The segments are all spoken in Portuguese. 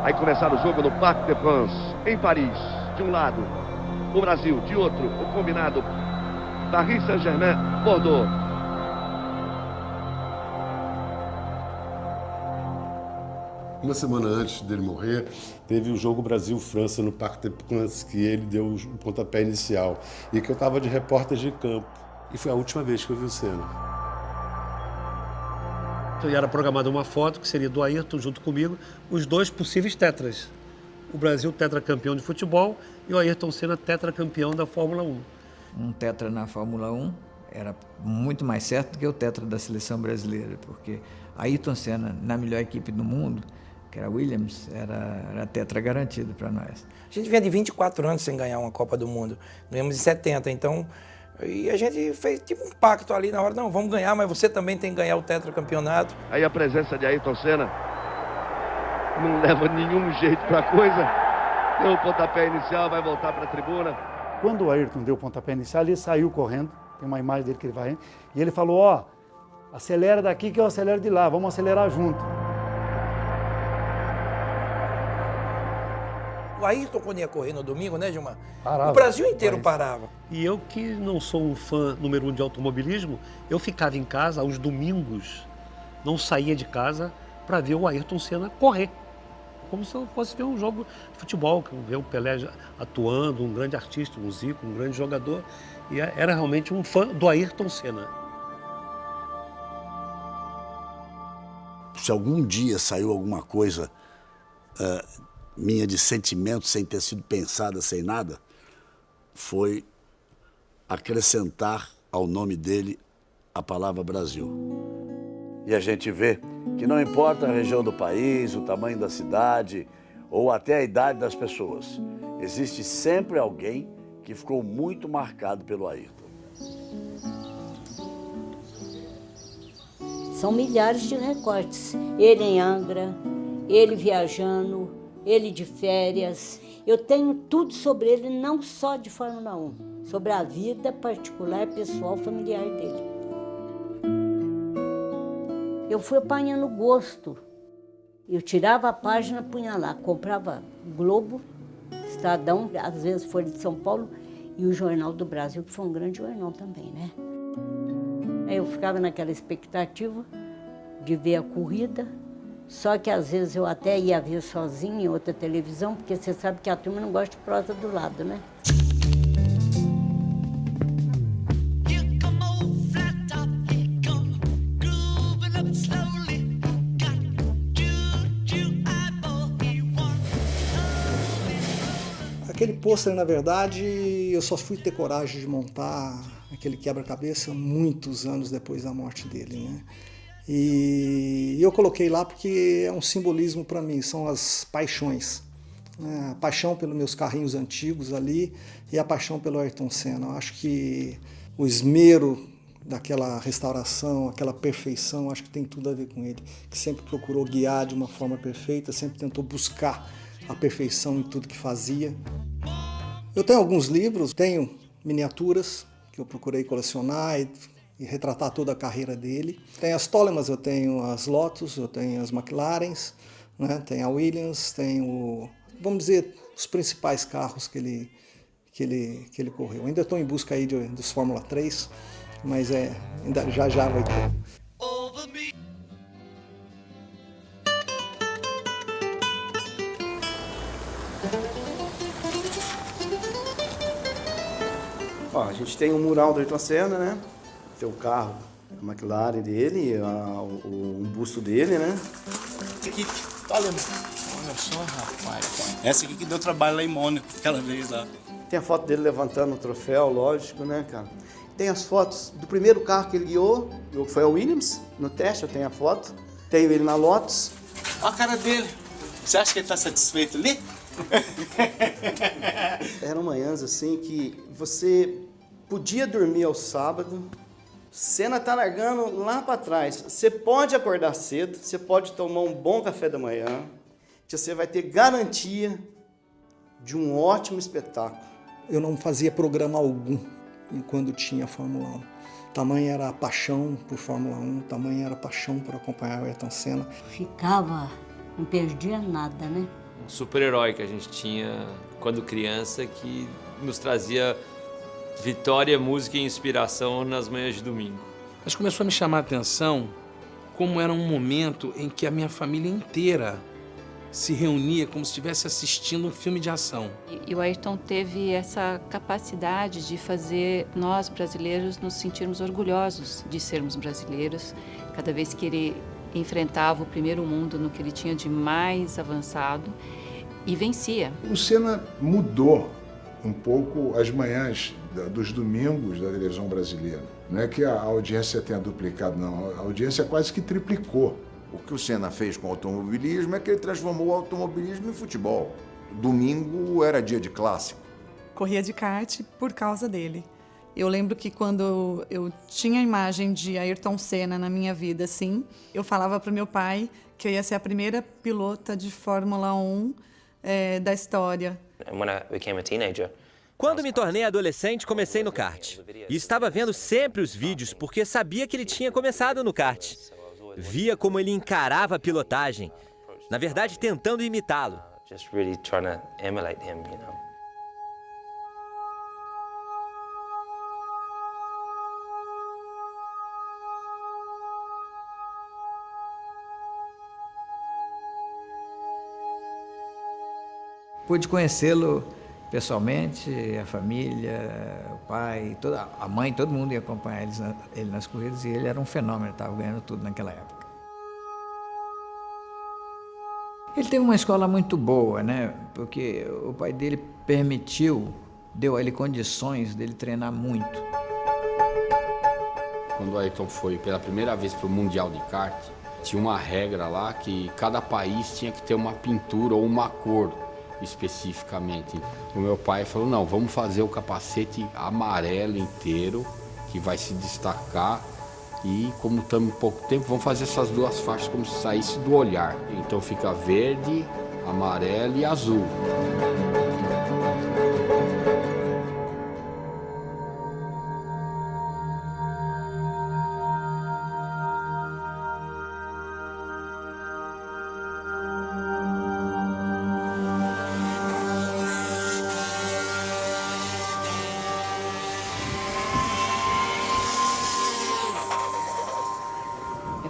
Aí começar o jogo no Parc des Princes, em Paris. De um lado, o Brasil. De outro, o combinado Paris Saint-Germain, Bordeaux. Uma semana antes dele morrer, teve o jogo Brasil-França no Parc des Princes, que ele deu o pontapé inicial, e que eu estava de repórter de campo. E foi a última vez que eu vi o Senna. E era programada uma foto que seria do Ayrton junto comigo, os dois possíveis tetras. O Brasil tetracampeão de futebol e o Ayrton Senna tetracampeão da Fórmula 1. Um tetra na Fórmula 1 era muito mais certo do que o tetra da seleção brasileira, porque Ayrton Senna, na melhor equipe do mundo, que era a Williams, era tetra garantido para nós. A gente vinha de 24 anos sem ganhar uma Copa do Mundo. Ganhamos em 70, então... E a gente fez tipo um pacto ali na hora, não, vamos ganhar, mas você também tem que ganhar o tetracampeonato. Aí a presença de Ayrton Senna não leva nenhum jeito pra coisa. Deu o pontapé inicial, vai voltar pra tribuna. Quando o Ayrton deu o pontapé inicial, ele saiu correndo, tem uma imagem dele que ele vai indo, e ele falou, ó, acelera daqui que eu acelero de lá, vamos acelerar junto. O Ayrton, quando ia correr no domingo, né, Gilmar? Parava. O Brasil inteiro parava. E eu, que não sou um fã número 1 de automobilismo, eu ficava em casa aos domingos, não saía de casa para ver o Ayrton Senna correr. Como se eu fosse ver um jogo de futebol, ver o Pelé atuando, um grande artista, um Zico, um grande jogador. E era realmente um fã do Ayrton Senna. Se algum dia saiu alguma coisa minha de sentimento, sem ter sido pensada, sem nada, foi acrescentar ao nome dele a palavra Brasil. E a gente vê que não importa a região do país, o tamanho da cidade ou até a idade das pessoas, existe sempre alguém que ficou muito marcado pelo Ayrton. São milhares de recortes. Ele em Angra, ele viajando, ele de férias. Eu tenho tudo sobre ele, não só de Fórmula 1, sobre a vida particular, pessoal, familiar dele. Eu fui apanhando gosto. Eu tirava a página, punha lá, comprava Globo, Estadão, às vezes Folha de São Paulo, e o Jornal do Brasil, que foi um grande jornal também, né? Aí eu ficava naquela expectativa de ver a corrida, só que às vezes eu até ia ver sozinha em outra televisão, porque você sabe que a turma não gosta de prosa do lado, né? Aquele pôster, na verdade, eu só fui ter coragem de montar aquele quebra-cabeça muitos anos depois da morte dele, né? E eu coloquei lá porque é um simbolismo para mim, são as paixões. A paixão pelos meus carrinhos antigos ali e a paixão pelo Ayrton Senna. Eu acho que o esmero daquela restauração, aquela perfeição, acho que tem tudo a ver com ele, que sempre procurou guiar de uma forma perfeita, sempre tentou buscar a perfeição em tudo que fazia. Eu tenho alguns livros, tenho miniaturas que eu procurei colecionar e retratar toda a carreira dele. Tem as Tolemas, eu tenho as Lotus, eu tenho as McLarens, né? Tem a Williams, tenho, vamos dizer, os principais carros que ele correu. Ainda estou em busca aí dos Fórmula 3, mas ainda já vai ter. Ó, a gente tem o mural do Ayrton Senna, né? Tem o carro, a McLaren dele, um busto dele, né? Aqui, olha só, rapaz. Essa aqui que deu trabalho lá em Mônaco, aquela vez lá. Tem a foto dele levantando o troféu, lógico, né, cara? Tem as fotos do primeiro carro que ele guiou, que foi a Williams, no teste, eu tenho a foto. Tenho ele na Lotus. Olha a cara dele. Você acha que ele tá satisfeito ali? Eram manhãs assim que você podia dormir ao sábado, Senna tá largando lá para trás. Você pode acordar cedo, você pode tomar um bom café da manhã, que você vai ter garantia de um ótimo espetáculo. Eu não fazia programa algum quando tinha Fórmula 1. Tamanha era a paixão por Fórmula 1, tamanha era a paixão por acompanhar o Ayrton Senna. Ficava, não perdia nada, né? um super-herói que a gente tinha quando criança, que nos trazia vitória, música e inspiração nas manhãs de domingo. Mas começou a me chamar a atenção como era um momento em que a minha família inteira se reunia como se estivesse assistindo um filme de ação. E o Ayrton teve essa capacidade de fazer nós, brasileiros, nos sentirmos orgulhosos de sermos brasileiros. Cada vez que ele enfrentava o primeiro mundo no que ele tinha de mais avançado e vencia. O Senna mudou um pouco as manhãs dos domingos da televisão brasileira. Não é que a audiência tenha duplicado, não. A audiência quase que triplicou. O que o Senna fez com o automobilismo é que ele transformou o automobilismo em futebol. Domingo era dia de clássico. Corria de kart por causa dele. Eu lembro que quando eu tinha a imagem de Ayrton Senna na minha vida, assim, eu falava para o meu pai que eu ia ser a primeira pilota de Fórmula 1 da história. Quando me tornei adolescente, comecei no kart. E estava vendo sempre os vídeos porque sabia que ele tinha começado no kart. Via como ele encarava a pilotagem, na verdade tentando imitá-lo. Pude conhecê-lo pessoalmente, a família, o pai, a mãe, todo mundo ia acompanhar ele nas corridas e ele era um fenômeno, estava ganhando tudo naquela época. Ele teve uma escola muito boa, né? Porque o pai dele deu a ele condições dele treinar muito. Quando o Ayrton foi pela primeira vez para o Mundial de Kart, tinha uma regra lá que cada país tinha que ter uma pintura ou uma cor especificamente. O meu pai falou, não, vamos fazer o capacete amarelo inteiro, que vai se destacar, e como estamos em pouco tempo, vamos fazer essas duas faixas como se saísse do olhar. Então fica verde, amarelo e azul.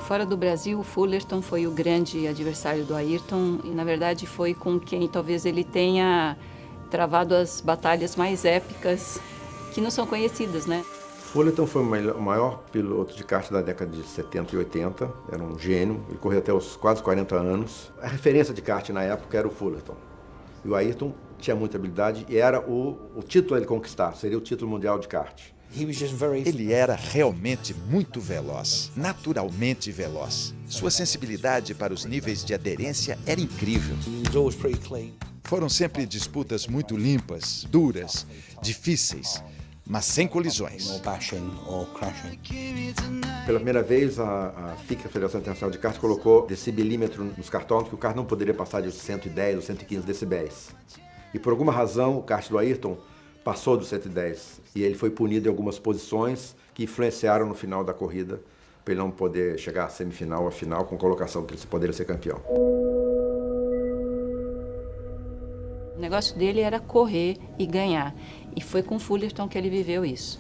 Fora do Brasil, o Fullerton foi o grande adversário do Ayrton e, na verdade, foi com quem talvez ele tenha travado as batalhas mais épicas que não são conhecidas, né? Fullerton foi o maior piloto de kart da década de 70 e 80, era um gênio, ele correu até os quase 40 anos. A referência de kart na época era o Fullerton. E o Ayrton tinha muita habilidade e era o título a ele conquistar, seria o título mundial de kart. Ele era realmente muito veloz, naturalmente veloz. Sua sensibilidade para os níveis de aderência era incrível. Foram sempre disputas muito limpas, duras, difíceis, mas sem colisões. Pela primeira vez, a FIC, a Federação Internacional de Kart, colocou decibelímetro nos cartões que o kart não poderia passar de 110 ou 115 decibéis. E por alguma razão, o kart do Ayrton passou dos 110 e ele foi punido em algumas posições que influenciaram no final da corrida para ele não poder chegar à semifinal ou à final com colocação que ele poderia ser campeão. O negócio dele era correr e ganhar. E foi com o Fullerton que ele viveu isso.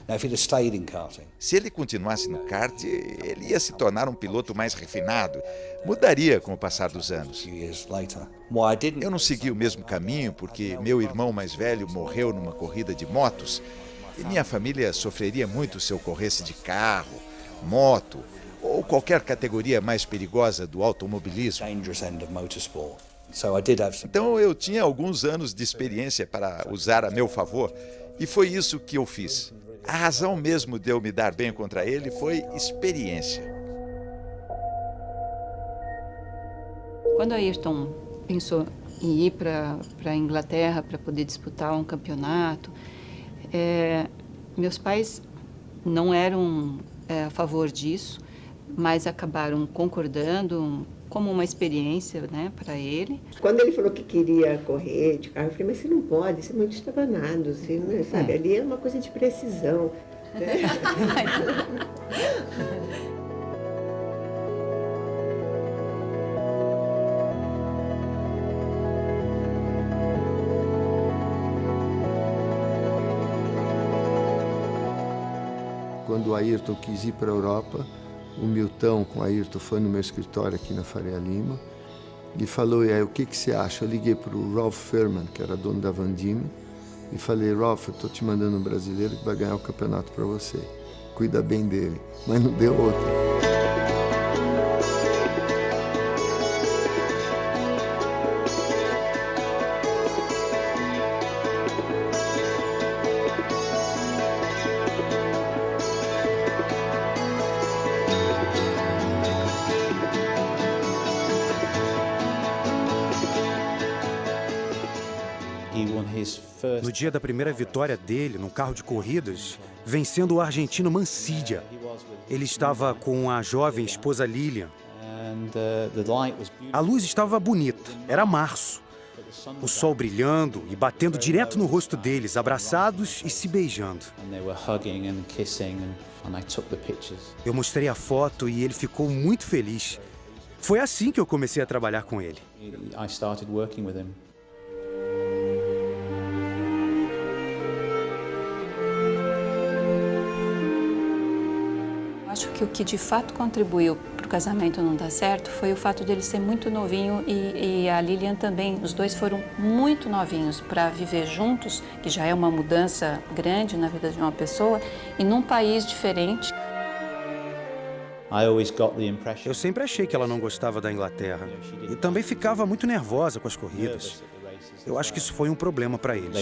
Se ele continuasse no kart, ele ia se tornar um piloto mais refinado. Mudaria com o passar dos anos. Eu não segui o mesmo caminho porque meu irmão mais velho morreu numa corrida de motos e minha família sofreria muito se eu corresse de carro, moto ou qualquer categoria mais perigosa do automobilismo. Então eu tinha alguns anos de experiência para usar a meu favor e foi isso que eu fiz. A razão mesmo de eu me dar bem contra ele foi experiência. Quando Ayrton pensou em ir para a Inglaterra para poder disputar um campeonato, meus pais não eram a favor disso, mas acabaram concordando como uma experiência, né, para ele. Quando ele falou que queria correr de carro, eu falei, mas você não pode, você é muito estabanado, você, né, sabe? Ali é uma coisa de precisão. Né? Quando o Ayrton quis ir para a Europa, o Milton com o Ayrton foi no meu escritório aqui na Faria Lima e falou, e aí, o que você acha? Eu liguei para o Ralph Furman, que era dono da Van Diemen, e falei, Ralph, eu estou te mandando um brasileiro que vai ganhar o campeonato para você. Cuida bem dele. Mas não deu outra. No dia da primeira vitória dele, num carro de corridas, vencendo o argentino Mancilla. Ele estava com a jovem esposa Lilian. A luz estava bonita, era março. O sol brilhando e batendo direto no rosto deles, abraçados e se beijando. Eu mostrei a foto e ele ficou muito feliz. Foi assim que eu comecei a trabalhar com ele. Acho que o que de fato contribuiu para o casamento não dar certo foi o fato dele ser muito novinho e a Lilian também. Os dois foram muito novinhos para viver juntos, que já é uma mudança grande na vida de uma pessoa, e num país diferente. Eu sempre achei que ela não gostava da Inglaterra e também ficava muito nervosa com as corridas. Eu acho que isso foi um problema para eles.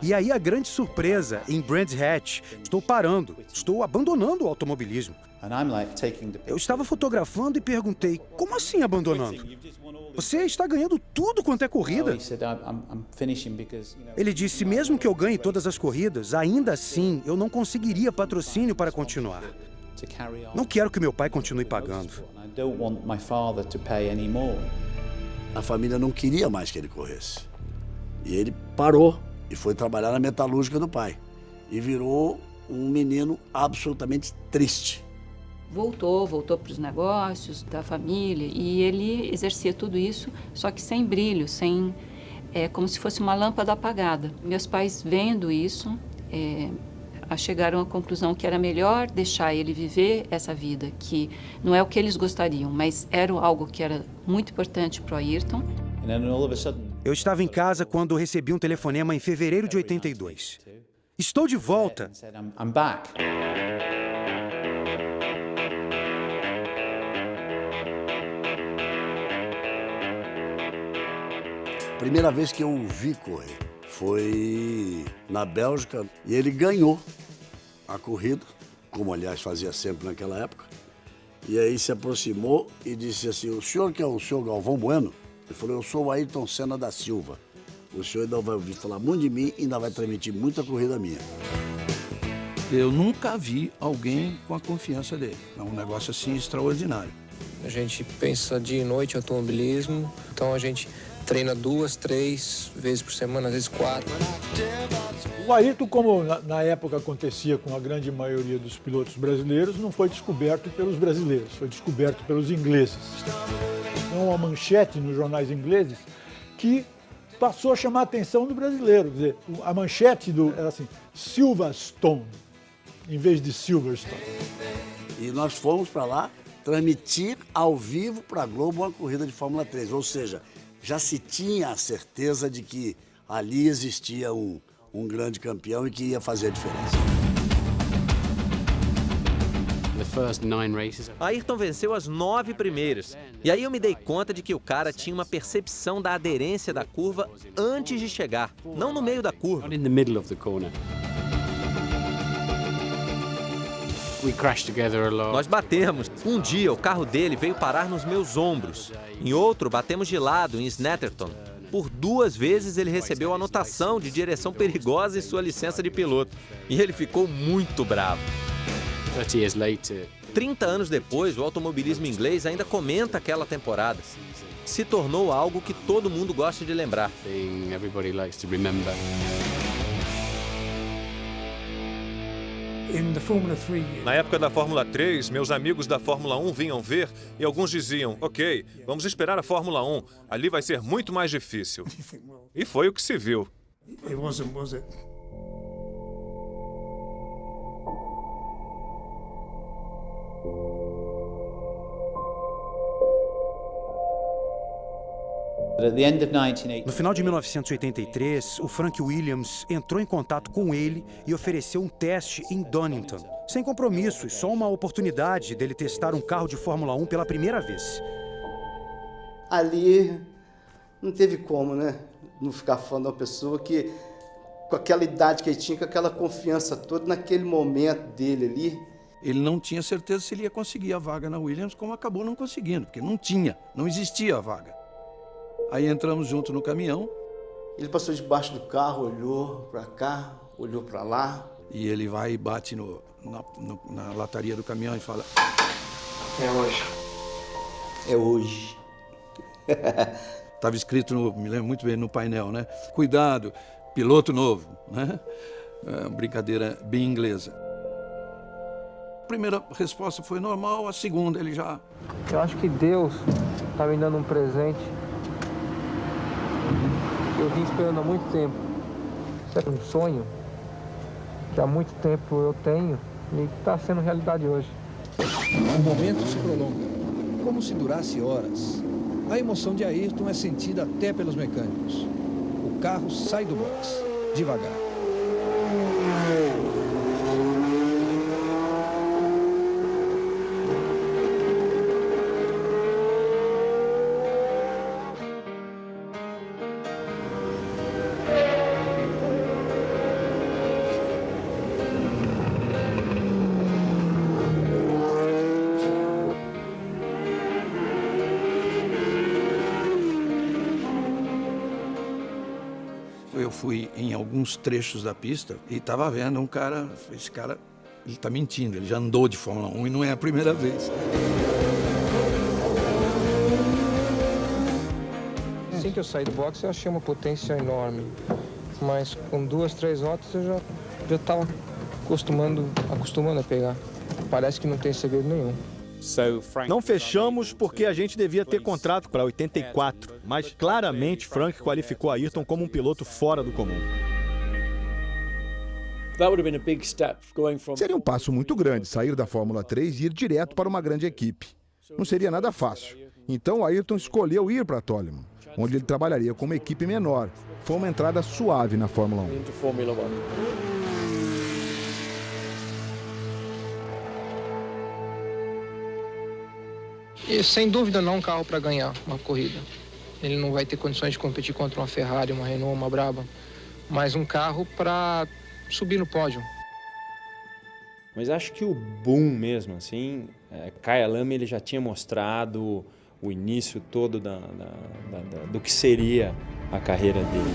E aí a grande surpresa, em Brands Hatch, estou parando, estou abandonando o automobilismo. Eu estava fotografando e perguntei, como assim abandonando? Você está ganhando tudo quanto é corrida. Ele disse, mesmo que eu ganhe todas as corridas, ainda assim eu não conseguiria patrocínio para continuar. Não quero que meu pai continue pagando. A família não queria mais que ele corresse. E ele parou e foi trabalhar na metalúrgica do pai. E virou um menino absolutamente triste. Voltou para os negócios da família e ele exercia tudo isso, só que sem brilho, como se fosse uma lâmpada apagada. Meus pais, vendo isso, chegaram à conclusão que era melhor deixar ele viver essa vida, que não é o que eles gostariam, mas era algo que era muito importante para o Ayrton. Eu estava em casa quando recebi um telefonema em fevereiro de 82. Estou de volta. Primeira vez que eu o vi correr foi na Bélgica e ele ganhou a corrida, como aliás fazia sempre naquela época. E aí se aproximou e disse assim, o senhor que é o senhor Galvão Bueno? Ele falou, eu sou o Ayrton Senna da Silva. O senhor ainda vai ouvir falar muito de mim e ainda vai transmitir muita corrida minha. Eu nunca vi alguém com a confiança dele. É um negócio assim extraordinário. A gente pensa dia e noite em automobilismo, então a gente treina 2, 3 vezes por semana, às vezes 4. O Ayrton, como na época acontecia com a grande maioria dos pilotos brasileiros, não foi descoberto pelos brasileiros, foi descoberto pelos ingleses. Então, uma manchete nos jornais ingleses que passou a chamar a atenção do brasileiro. Quer dizer, a manchete era assim, Silverstone, em vez de Silverstone. E nós fomos para lá transmitir ao vivo para a Globo uma corrida de Fórmula 3, ou seja, já se tinha a certeza de que ali existia um grande campeão e que ia fazer a diferença. Ayrton venceu as 9 primeiras. E aí eu me dei conta de que o cara tinha uma percepção da aderência da curva antes de chegar, não no meio da curva. Nós batemos. Um dia o carro dele veio parar nos meus ombros. Em outro, batemos de lado em Snetterton. Por 2 vezes ele recebeu anotação de direção perigosa em sua licença de piloto. E ele ficou muito bravo. 30 anos depois, o automobilismo inglês ainda comenta aquela temporada. Se tornou algo que todo mundo gosta de lembrar. Na época da Fórmula 3, meus amigos da Fórmula 1 vinham ver e alguns diziam, ok, vamos esperar a Fórmula 1, ali vai ser muito mais difícil. E foi o que se viu. No final de 1983, o Frank Williams entrou em contato com ele e ofereceu um teste em Donington. Sem compromissos, só uma oportunidade dele testar um carro de Fórmula 1 pela primeira vez. Ali não teve como, né? Não ficar fã de uma pessoa que, com aquela idade que ele tinha, com aquela confiança toda, naquele momento dele ali. Ele não tinha certeza se ele ia conseguir a vaga na Williams, como acabou não conseguindo, porque não existia a vaga. Aí entramos junto no caminhão. Ele passou debaixo do carro, olhou para cá, olhou para lá. E ele vai e bate na lataria do caminhão e fala: é hoje. É hoje. Estava escrito, me lembro muito bem, no painel, né? Cuidado, piloto novo, né? Brincadeira bem inglesa. A primeira resposta foi normal, a segunda ele já... Eu acho que Deus está me dando um presente. Eu vim esperando há muito tempo. Isso é um sonho que há muito tempo eu tenho e está sendo realidade hoje. O momento se prolonga, como se durasse horas. A emoção de Ayrton é sentida até pelos mecânicos. O carro sai do box, devagar. Eu fui em alguns trechos da pista e estava vendo um cara, esse cara, ele está mentindo, ele já andou de Fórmula 1 e não é a primeira vez. Assim que eu saí do boxe, eu achei uma potência enorme, mas com 2, 3 voltas eu já estava acostumando a pegar. Parece que não tem segredo nenhum. Não fechamos porque a gente devia ter contrato para 84, mas claramente Frank qualificou Ayrton como um piloto fora do comum. Seria um passo muito grande sair da Fórmula 3 e ir direto para uma grande equipe. Não seria nada fácil. Então Ayrton escolheu ir para Toleman, onde ele trabalharia com uma equipe menor. Foi uma entrada suave na Fórmula 1. E sem dúvida não um carro para ganhar uma corrida. Ele não vai ter condições de competir contra uma Ferrari, uma Renault, uma Brabham, mas um carro para subir no pódio. Mas acho que o boom mesmo, assim, Kaya Lame ele já tinha mostrado o início todo do que seria a carreira dele.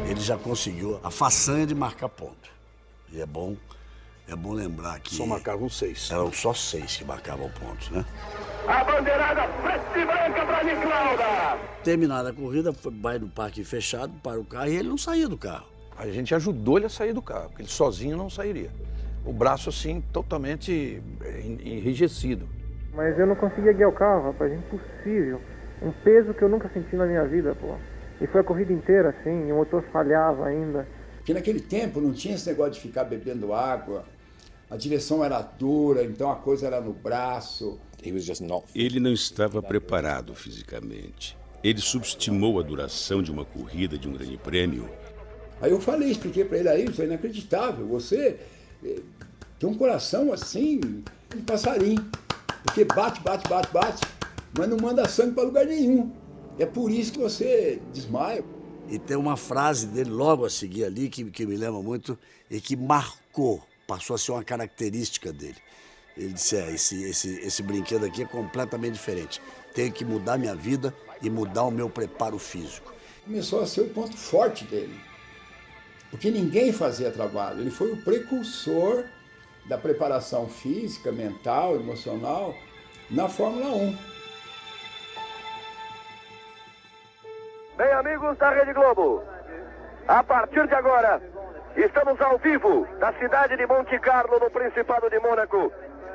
Ele já conseguiu a façanha de marcar ponto. E é bom lembrar que... Só marcavam 6. Eram só 6 que marcavam pontos, né? A bandeirada preta e branca para Niclauda. Terminada a corrida, vai no parque fechado, para o carro e ele não saía do carro. A gente ajudou ele a sair do carro, porque ele sozinho não sairia. O braço, assim, totalmente enrijecido. Mas eu não conseguia guiar o carro, rapaz, impossível. Um peso que eu nunca senti na minha vida, pô. E foi a corrida inteira, assim, e o motor falhava ainda. Porque naquele tempo não tinha esse negócio de ficar bebendo água, a direção era dura, então a coisa era no braço. Ele não estava preparado fisicamente. Ele subestimou a duração de uma corrida, de um grande prêmio. Aí eu expliquei para ele aí, isso é inacreditável, você tem um coração assim, de passarinho, porque bate, mas não manda sangue para lugar nenhum. É por isso que você desmaia. E tem uma frase dele logo a seguir ali que me lembra muito e que marcou, passou a ser uma característica dele. Ele disse, esse brinquedo aqui é completamente diferente. Tenho que mudar minha vida e mudar o meu preparo físico. Começou a ser o ponto forte dele, porque ninguém fazia trabalho. Ele foi o precursor da preparação física, mental, emocional na Fórmula 1. Bem, amigos da Rede Globo, a partir de agora, Estamos ao vivo da cidade de Monte Carlo, no Principado de Mônaco,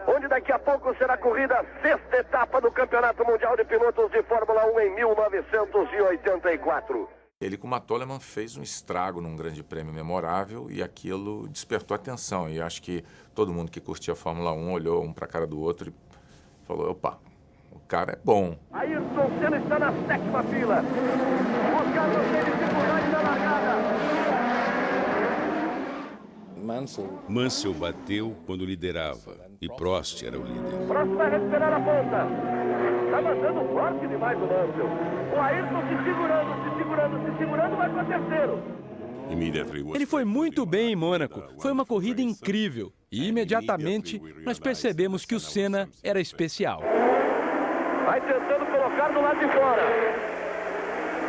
onde daqui a pouco será corrida a 6ª etapa do Campeonato Mundial de Pilotos de Fórmula 1 em 1984. Ele, como a Toleman, fez um estrago num grande prêmio memorável e aquilo despertou atenção. E acho que todo mundo que curtia a Fórmula 1 olhou um para a cara do outro e falou, opa, o cara é bom. Ayrton Senna está na 7ª fila. Os carros dele segurantes na largada. Mansell bateu quando liderava e Prost era o líder. Prost vai recuperar a ponta. Está mandando forte demais o Mansell. O Ayrton se segurando, vai para terceiro. Ele foi muito bem em Mônaco. Foi uma corrida incrível. E imediatamente nós percebemos que o Senna era especial. Vai tentando colocar do lado de fora.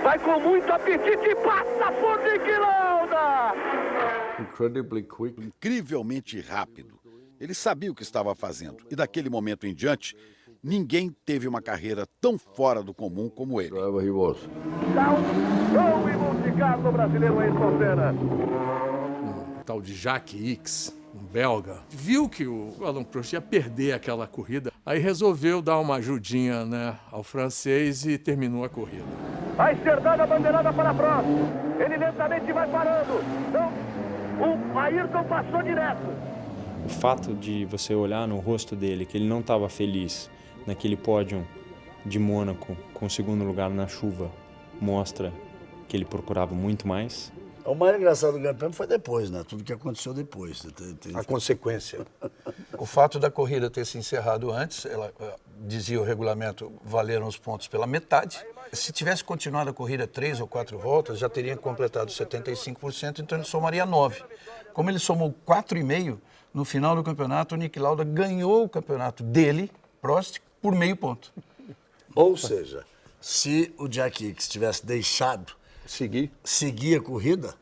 Vai com muito apetite e passa por Niki Lauda. Incrivelmente rápido. Ele sabia o que estava fazendo. E daquele momento em diante, ninguém teve uma carreira tão fora do comum como ele. Dá um show em Monte Carlo, brasileiro Ayrton Senna. O tal de Jacques Ickx, um belga, viu que o Alain Prost ia perder aquela corrida. Aí resolveu dar uma ajudinha, né, ao francês e terminou a corrida. Vai ser dada a bandeirada para Prost. Ele lentamente vai parando. Não, o Ayrton passou direto. O fato de você olhar no rosto dele que ele não estava feliz naquele pódio de Mônaco com o 2º lugar na chuva mostra que ele procurava muito mais. O mais engraçado do Grande Prêmio foi depois, né? Tudo que aconteceu depois. A consequência. O fato da corrida ter se encerrado antes, ela dizia o regulamento, valeram os pontos pela metade. Se tivesse continuado a corrida 3 ou 4 voltas, já teria completado 75%, então ele somaria 9. Como ele somou 4,5, no final do campeonato, o Niki Lauda ganhou o campeonato dele, Prost, por meio ponto. Ou seja, se o Jack Ickx tivesse deixado seguir a corrida,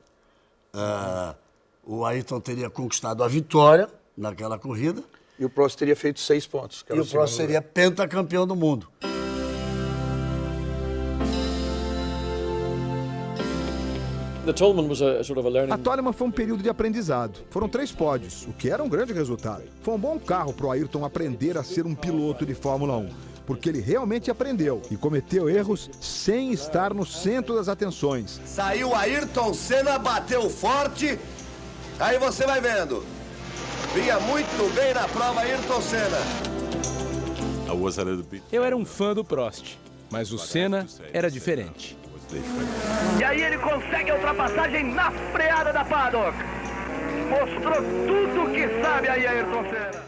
o Ayrton teria conquistado a vitória naquela corrida. E o Prost teria feito 6 pontos. E o Prost seria pentacampeão do mundo. A Toleman foi um período de aprendizado. Foram 3 pódios, o que era um grande resultado. Foi um bom carro para o Ayrton aprender a ser um piloto de Fórmula 1, porque ele realmente aprendeu e cometeu erros sem estar no centro das atenções. Saiu Ayrton Senna, bateu forte. Aí você vai vendo. Vinha muito bem na prova Ayrton Senna. Eu era um fã do Prost, mas o Senna era diferente. E aí ele consegue a ultrapassagem na freada da paddock. Mostrou tudo que sabe aí Ayrton Senna.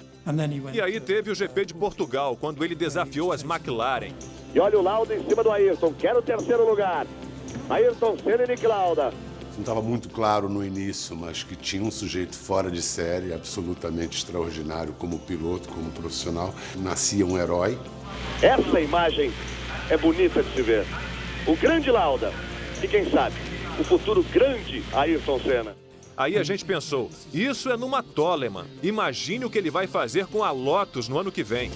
E aí teve o GP de Portugal, quando ele desafiou as McLaren. E olha o Lauda em cima do Ayrton, quer o 3º lugar. Ayrton Senna e Niki Lauda. Não estava muito claro no início, mas que tinha um sujeito fora de série, absolutamente extraordinário como piloto, como profissional. Nascia um herói. Essa imagem é bonita de se ver. O grande Lauda e, quem sabe, o futuro grande Ayrton Senna. Aí a gente pensou, isso é numa Toleman. Imagine o que ele vai fazer com a Lotus no ano que vem.